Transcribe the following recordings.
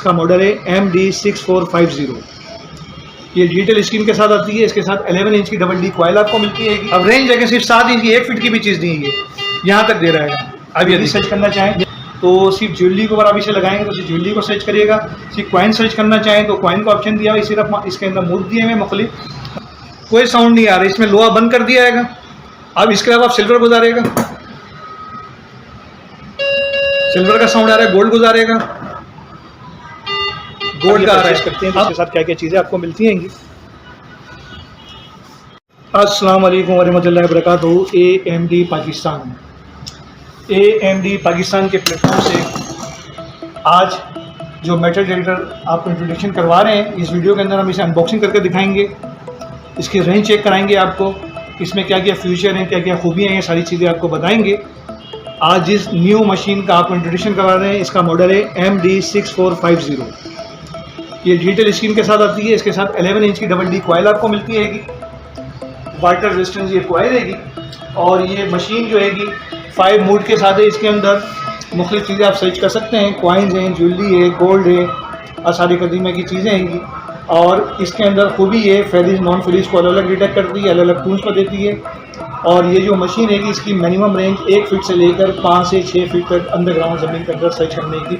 इसका मॉडल है MD6450। ये डिजिटल स्क्रीन के साथ आती है। इसके साथ 11 इंच की डबल डी कॉइल आपको मिलती है। अब रेंज देखें सिर्फ 7 इंच की, 1 फीट की भी चीज़ नहीं है, यहाँ तक दे रहा है। अब यदि सर्च करना चाहें तो सिर्फ ज्वेलरी को अगर आप इसे लगाएंगे तो सिर्फ ज्वेलरी को सर्च करिएगा। सिर्फ कॉइन सर्च करना चाहें तो कॉइन का ऑप्शन दिया हुआ है। सिर्फ इसके अंदर मूड दिए हुए मुख्तलिफ, कोई साउंड नहीं आ रहा है। इसमें लोहा बंद कर दिया जाएगा। अब इसके अलावा आप सिल्वर गुजारेगा, सिल्वर का साउंड आ रहा है, गोल्ड गुजारेगा, गोल्ड का आ रहा है। करते हैं इसके साथ क्या क्या चीज़ें आपको मिलती हैं। अस्सलाम वालेकुम वरहमतुल्लाहि वबरकातुहू। AMD पाकिस्तान, AMD पाकिस्तान के प्लेटफॉर्म से आज जो मेटल डिटेक्टर आपको इंट्रोडक्शन करवा रहे हैं, इस वीडियो के अंदर हम इसे अनबॉक्सिंग करके दिखाएंगे, इसकी रेंज चेक कराएंगे, आपको इसमें क्या क्या फ्यूचर हैं, क्या क्या खूबियाँ हैं, सारी चीज़ें आपको बताएंगे। आज जिस न्यू मशीन का आपको इंट्रोडक्शन करवा रहे हैं, इसका मॉडल है MD6450। ये डिजिटल स्क्रीन के साथ आती है। इसके साथ 11 इंच की डबल डी कॉइल आपको मिलती है, वाटर रेजिस्टेंस ये कॉइल रहेगी। और ये मशीन जो है 5 मोड के साथ है। इसके अंदर मुख्तलिफ चीज़ें आप सर्च कर सकते हैं, कॉइन्स हैं, ज्वेलरी है, गोल्ड है, आसारी कदीमे की चीज़ें हैं। और इसके अंदर खूबी है फेरिज नॉन फेरिज को अलग अलग डिटेक्ट करती है, अलग अलग टूल्स को देती है। और ये जो मशीन है इसकी मिनिमम रेंज 1 फीट से लेकर 5 से 6 फीट तक अंडरग्राउंड ज़मीन के अंदर सर्च करने की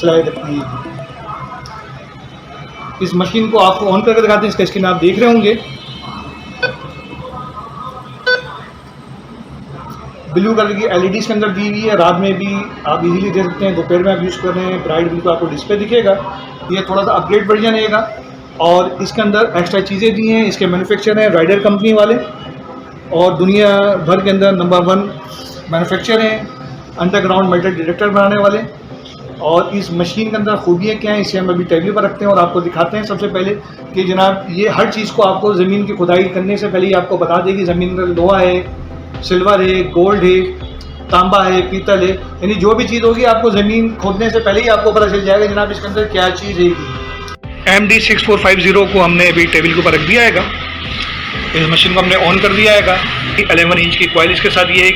सलाहियत रखती है। इस मशीन को आपको ऑन करके दिखाते हैं। इसका स्क्रीन आप देख रहे होंगे, ब्लू कलर की LED इसके अंदर दी हुई है। रात में भी आप इजीली दे सकते हैं, दोपहर में आप यूज़ कर रहे हैं, ब्राइट बिल्कुल आपको डिस्प्ले दिखेगा। ये थोड़ा सा अपग्रेड वर्जन रहेगा और इसके अंदर एक्स्ट्रा चीज़ें दी हैं। इसके मैन्युफैक्चर हैं राइडर कंपनी वाले और दुनिया भर के अंदर नंबर 1 मैन्युफैक्चर हैं अंडरग्राउंड मेटल डिटेक्टर बनाने वाले। और इस मशीन के अंदर खूबियाँ क्या हैं, इसे हम अभी टेबल पर रखते हैं और आपको दिखाते हैं। सबसे पहले कि जनाब ये हर चीज़ को आपको ज़मीन की खुदाई करने से पहले ही आपको बता देगी ज़मीन में लोहा है, सिल्वर है, गोल्ड है, तांबा है, पीतल है, यानी जो भी चीज़ होगी आपको ज़मीन खोदने से पहले ही आपको पता चल जाएगा जनाब इसके अंदर क्या चीज़ है। MD6450 को हमने अभी टेबल के ऊपर रख दिया है। इस मशीन को हमने ऑन कर दिया है। 11 इंच की कॉइल इसके साथ ये है।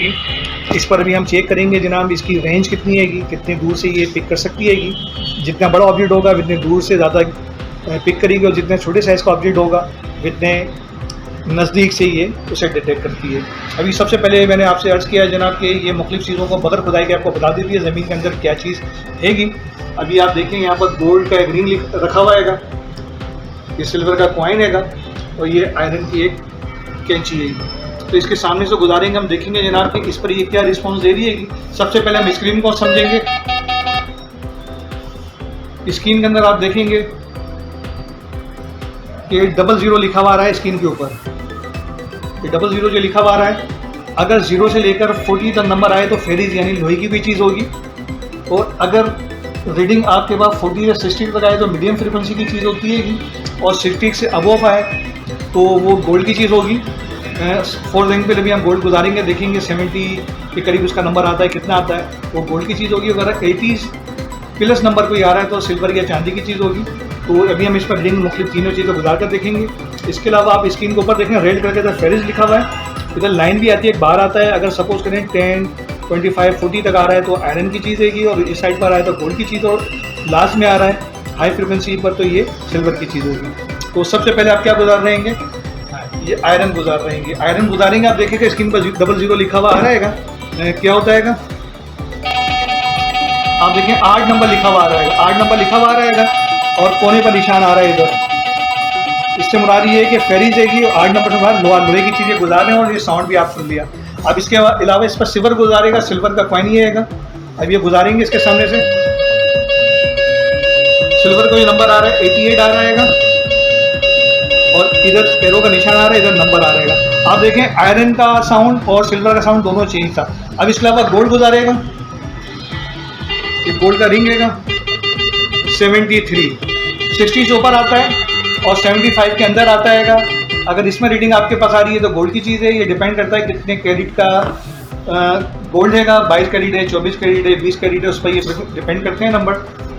इस पर भी हम चेक करेंगे जनाब इसकी रेंज कितनी है, कितने दूर से ये पिक कर सकती है। जितना बड़ा ऑब्जेक्ट होगा उतने दूर से ज़्यादा पिक करेगी और जितने छोटे साइज़ का ऑब्जेक्ट होगा उतने नज़दीक से ये उसे डिटेक्ट करती है। अभी सबसे पहले मैंने आपसे अर्ज़ किया जनाब कि ये मुख्तलिफ चीज़ों को बगैर खुदाई के आपको बता देती है ज़मीन के अंदर क्या चीज़ हैगी। अभी आप देखें यहाँ पर गोल्ड का एक रिंग रखा हुआ है, ये सिल्वर का कॉइन है और ये आयरन की एक कैंची है। तो इसके सामने से गुजारेंगे, हम देखेंगे जनाब कि इस पर ये क्या रिस्पॉन्स दे रही है। सबसे पहले हम स्क्रीन को समझेंगे। स्क्रीन के अंदर आप देखेंगे कि 00 लिखा हुआ आ रहा है स्क्रीन के ऊपर। ये 00 जो लिखा हुआ आ रहा है, अगर 0 से लेकर 40 तक नंबर आए तो फेरिज यानी लोहे की भी चीज़ होगी। और अगर रीडिंग आपके पास 40 या 60 तक आए तो मीडियम फ्रिक्वेंसी की चीज़ होती है। और 60 से अबव आए तो वो गोल्ड की चीज़ होगी। 4 रैंक पे भी हम गोल्ड गुजारेंगे, देखेंगे 70 के करीब उसका नंबर आता है, कितना आता है, वो गोल्ड की चीज़ होगी। अगर 80 प्लस नंबर कोई आ रहा है तो सिल्वर या चांदी की चीज़ होगी। तो अभी हम इस पर रिंग मुख्तलिफ तीनों चीज़ें गुजार कर देखेंगे। इसके अलावा आप स्क्रीन के ऊपर देखें रेड करके इधर फेरिज लिखा हुआ है, इधर लाइन भी आती है, एक बार आता है। अगर सपोज करें 10, 25, 40 तक आ रहा है तो आयरन की चीज़ है और इस साइड पर आया तो गोल्ड की चीज़, और लास्ट में आ रहा है हाई फ्रिक्वेंसी पर तो ये सिल्वर की चीज़ होगी। तो सबसे पहले आप क्या गुजार रहेंगे, ये आयरन गुजार रहेंगे। आयरन गुजारेंगे, आप देखेंगे स्क्रीन पर 00 लिखा हुआ आ रहेगा, क्या होता है आप देखें 8 नंबर लिखा हुआ आ रहा है, 8 नंबर लिखा हुआ आ रहेगा और कोने पर निशान आ रहा है इधर। इससे मुराद ये है कि फेरिज देगी और 8 नंबर से बाहर लोहे की चीज़ें गुजार रहे हैं और ये साउंड भी आप सुन लिया। अब इसके अलावा इस पर सिल्वर गुजारेगा, सिल्वर का कॉइन ये आएगा। अब ये गुजारेंगे इसके सामने से, सिल्वर का ये नंबर आ रहा है 88 आ रहेगा और इधर पैरों का निशान आ रहा है, इधर नंबर आ रहेगा। आप देखें आयरन का साउंड और सिल्वर का साउंड दोनों चेंज था। अब इसके अलावा गोल्ड गुजारेगा, ये गोल्ड का रिंग रहेगा 73, 60 से ऊपर आता है और 75 के अंदर आता है। अगर इसमें रीडिंग आपके पास आ रही है तो गोल्ड की चीज़ है। ये डिपेंड करता है कितने कैरेट का गोल्ड है, 22 कैरेट है, 24 कैरेट है, 20 कैरेट है, उस पर ये डिपेंड करते हैं नंबर।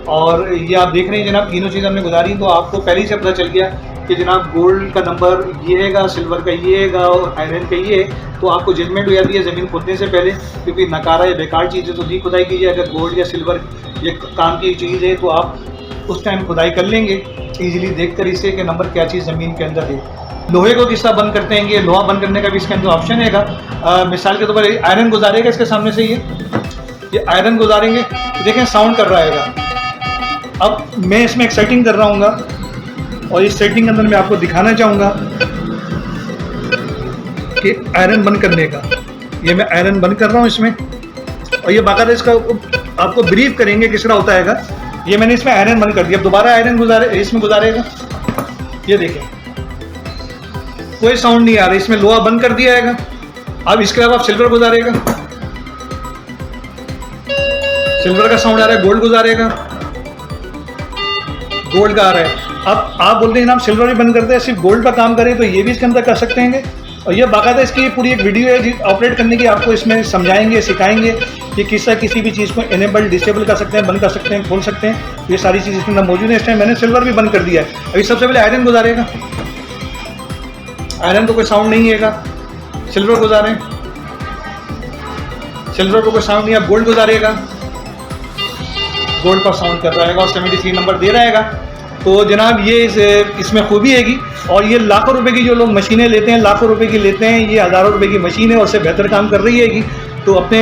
और ये आप देख रहे हैं जनाब तीनों चीज़ हमने गुजारी, तो आपको पहले ही से पता चल गया कि जनाब गोल्ड का नंबर ये हैगा, सिल्वर का ये हैगा और आयरन का ये है। तो आपको जजमेंट हो जाती है ज़मीन खोदने से पहले, क्योंकि नकारा या बेकार चीज़ें तो नहीं खुदाई कीजिए। अगर गोल्ड या सिल्वर ये काम की चीज़ है तो आप उस टाइम खुदाई कर लेंगे ईजिली देख कर इसे कि नंबर क्या चीज़ ज़मीन के अंदर है। लोहे को किस तरह बंद करते हैं, ये लोहा बंद करने का भी इसके अंदर ऑप्शन है। मिसाल के तौर पर आयरन गुजारेगा इसके सामने से, ये आयरन गुजारेंगे, देखें साउंड कर रहा है। अब मैं इसमें एक सेटिंग कर रहा हूँ और इस सेटिंग के अंदर मैं आपको दिखाना चाहूँगा कि आयरन बंद करने का, ये मैं आयरन बंद कर रहा हूँ इसमें, और ये बाकायदा इसका आपको ब्रीफ करेंगे किस तरह होता है। ये मैंने इसमें आयरन बंद कर दिया, अब दोबारा आयरन इसमें गुजारेगा, ये देखें कोई साउंड नहीं आ रहा, इसमें लोहा बंद कर दिया है। अब इसके अलावा आप सिल्वर गुजारेगा, सिल्वर का साउंड आ रहा है, गोल्ड गुजारेगा, गोल्ड का आ रहा है। अब आप बोलते हैं जनाब सिल्वर भी बंद करते हैं, सिर्फ गोल्ड पर काम करें, तो ये भी इसके अंदर कर सकते हैं। और ये बाकायदा इसकी पूरी एक वीडियो है ऑपरेट करने की, आपको इसमें समझाएंगे, सिखाएंगे कि किस तरह किसी भी चीज़ को इनेबल डिसेबल कर सकते हैं, बंद कर सकते हैं, खोल सकते हैं। ये सारी चीज़ इसके अंदर मौजूद है। इस टाइम मैंने सिल्वर भी बंद कर दिया है। अभी सबसे पहले आयरन गुजारेगा, आयरन को कोई साउंड नहीं है, सिल्वर गुजारें, सिल्वर को कोई साउंड नहीं है। गोल्ड गुजारेगा, गोल्ड पर साउंड कर रहेगा और 73 नंबर दे रहेगा। तो जनाब ये इसमें खूबी हैगी। और ये लाखों रुपए की जो लोग मशीनें लेते हैं, लाखों रुपए की लेते हैं, ये हज़ारों रुपए की मशीन है और उससे बेहतर काम कर रही हैगी। तो अपने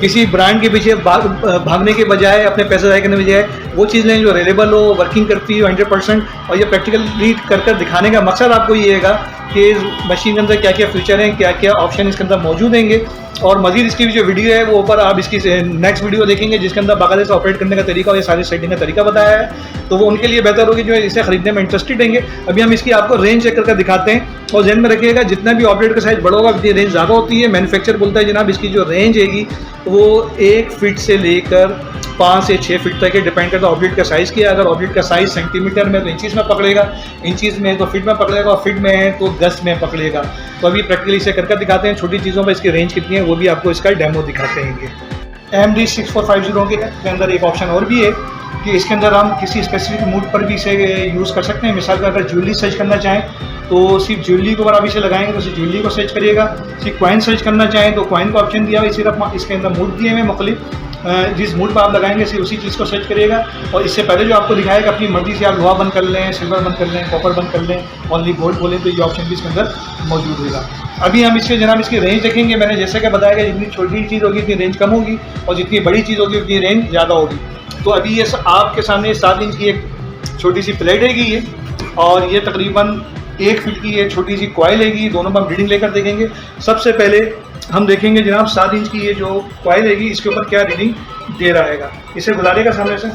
किसी ब्रांड के पीछे भागने के बजाय, अपने पैसे ज़ाया करने के बजाय वो चीज़ लें जो रिलेबल हो, वर्किंग करती हो 100%। और ये प्रैक्टिकली कर दिखाने का मकसद आपको ये हैगा कि मशीन के अंदर क्या क्या फीचर हैं, क्या क्या ऑप्शन इसके अंदर मौजूद होंगे। और मज़ीद इसकी जो वीडियो है वो ऊपर आप इसकी नेक्स्ट वीडियो देखेंगे जिसके अंदर बाकायदा से ऑपरेट करने का तरीका और ये सारी सेटिंग का तरीका बताया है। तो वो उनके लिए बेहतर होगी जो इसे खरीदने में इंटरेस्टेड होंगे। अभी हम इसकी आपको रेंज चेक करके दिखाते हैं और ध्यान में रखिएगा जितना भी ऑपरेटर का साइज बड़ा होगा उतनी रेंज ज़्यादा होती है। मैन्युफैक्चर बोलता है जनाब इसकी जो रेंज हैगी वो 1 फीट से लेकर 5 से 6 फीट तक है, डिपेंड करता है ऑब्जेक्ट का साइज़ किया। अगर ऑब्जेक्ट का साइज़ सेंटीमीटर में तो इंचीज़ में पकड़ेगा, इंचीज़ में तो फीट में पकड़ेगा, और फीट में है तो गज में पकड़ेगा। तो अभी प्रैक्टिकली इसे करके दिखाते हैं। छोटी चीज़ों पर इसकी रेंज कितनी है वो भी आपको इसका डेमो दिखाते हैं। AMD 6450 के अंदर एक ऑप्शन और भी है कि इसके अंदर हम किसी स्पेसिफिक मूड पर भी इसे यूज़ कर सकते हैं। मिसाल का अगर ज्वेलरी सर्च करना चाहें तो सिर्फ ज्वेलरी को अगर आप इसे लगाएंगे तो सिर्फ ज्वेलरी को सर्च करिएगा। सिर्फ कॉइन सर्च करना चाहें तो कॉइन का ऑप्शन दिया हुआ है, सिर्फ इसके अंदर मूड दिए हुए मुख्तलिफ, जिस मूड पर आप लगाएंगे सिर्फ उसी चीज़ को सर्च करिएगा। और इससे पहले जो आपको दिखाया कि अपनी मर्जी से आप लोहा बंद कर लें, सिल्वर बंद कर लें, कॉपर बंद कर लें, ओनली गोल्ड बोलें, तो ये ऑप्शन भी इसके अंदर मौजूद होगा। अभी हम इसके जनाब इसकी रेंज देखेंगे। मैंने जैसे कि बताया कि जितनी छोटी चीज़ होगी उतनी रेंज कम होगी और जितनी बड़ी चीज़ होगी उतनी रेंज ज़्यादा होगी। तो अभी ये आपके सामने 7 इंच की एक छोटी सी प्लेट हैगी ये, और ये तकरीबन 1 फीट की ये छोटी सी कॉइल हैगी। दोनों पर हम रीडिंग लेकर देखेंगे। सबसे पहले हम देखेंगे जनाब 7 इंच की ये जो कॉइल हैगी इसके ऊपर क्या रीडिंग दे रहा है। इसे गुजारेगा सामने से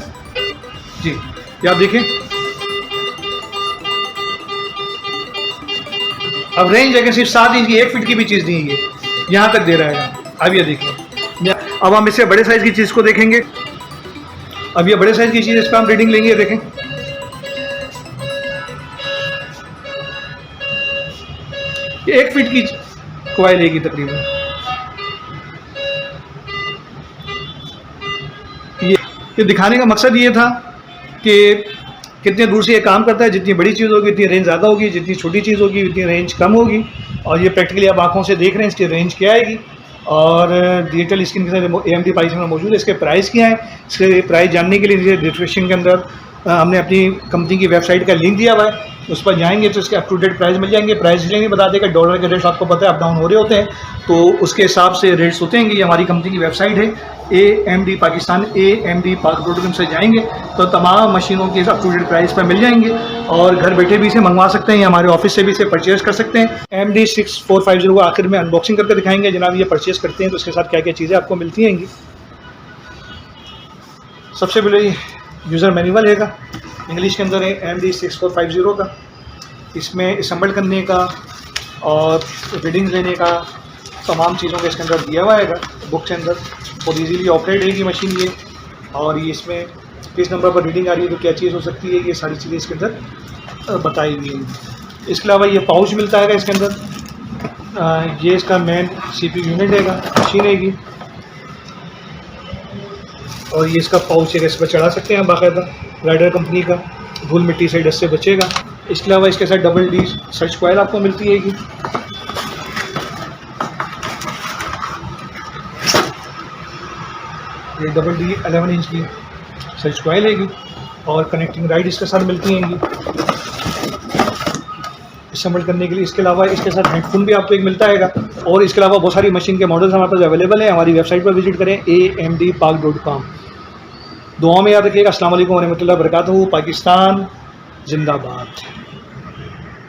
जी, ये आप देखें। अब रेंज है कि सिर्फ 7 इंच की 1 फीट की भी चीज़ नहीं है, यहाँ तक दे रहा है। अब ये देखिए, अब हम इससे बड़े साइज़ की चीज़ को देखेंगे। अब ये बड़े साइज़ की चीज़, इस पर हम रीडिंग लेंगे, देखें 1 फीट की कॉइल हैगी तकरीबन। ये दिखाने का मकसद ये था कि कितने दूर से ये काम करता है। जितनी बड़ी चीज़ होगी उतनी रेंज ज़्यादा होगी, जितनी छोटी चीज़ होगी उतनी रेंज कम होगी। और ये प्रैक्टिकली आप आंखों से देख रहे हैं इसकी रेंज क्या आएगी। और डिजिटल स्क्रीन के साथ AMD प्राइस में मौजूद है। इसके प्राइस क्या है, इसके प्राइस जानने के लिए डिस्क्रिप्शन के अंदर हमने अपनी कंपनी की वेबसाइट का लिंक दिया हुआ है, उस पर जाएंगे तो इसके अप टू डेट प्राइस मिल जाएंगे। प्राइस इसलिए नहीं बता देगा, डॉलर के रेट्स आपको पता है अप डाउन हो रहे होते हैं, तो उसके हिसाब से रेट्स होते हैं। ये हमारी कंपनी की वेबसाइट है AMD पाकिस्तान, AMD पाक.com से जाएंगे तो तमाम मशीनों के अप टू डेट प्राइस पर मिल जाएंगे और घर बैठे भी इसे मंगवा सकते हैं या हमारे ऑफिस से भी इसे परचेज़ कर सकते हैं। AMD 6450 को आखिर में अनबॉक्सिंग करके दिखाएंगे जनाब। ये परचेज़ करते हैं तो उसके साथ क्या क्या चीज़ें आपको मिलती हैं। सबसे पहले यूज़र मैनुअल है, इंग्लिश के अंदर है, AMD 6450 का। इसमें असम्बल करने का और रीडिंग्स लेने का तमाम चीज़ों का इसके अंदर दिया हुआ है बुक के अंदर। और इजीली ऑपरेट है मशीन ये, और ये इसमें किस नंबर पर रीडिंग आ रही है तो क्या चीज़ हो सकती है, ये सारी चीज़ें इसके अंदर बताई गई हैं। इसके अलावा ये पाउच मिलता है इसके अंदर। ये इसका मेन CPU यूनिट है, मशीन है, और ये इसका पाउच है, इस पर चढ़ा सकते हैं बाकायदा, राइडर कंपनी का, धूल मिट्टी से डस्ट से बचेगा। इसके अलावा इसके साथ डबल D सर्च कॉइल आपको मिलती है। ये डबल D 11 इंच की सर्च कॉइल है। और कनेक्टिंग राइड इसके साथ मिलती हैं असेंबल करने के लिए। इसके अलावा इसके साथ हेडफोन भी आपको एक मिलता है और इसके अलावा बहुत सारी मशीन के मॉडल्स हमारे पास अवेलेबल हैं। हमारी वेबसाइट पर विजिट करें amdpark.com। दुआ में याद रखिएगा। अस्सलाम वालेकुम व रहमतुल्लाहि व बरकातहू। पाकिस्तान जिंदाबाद।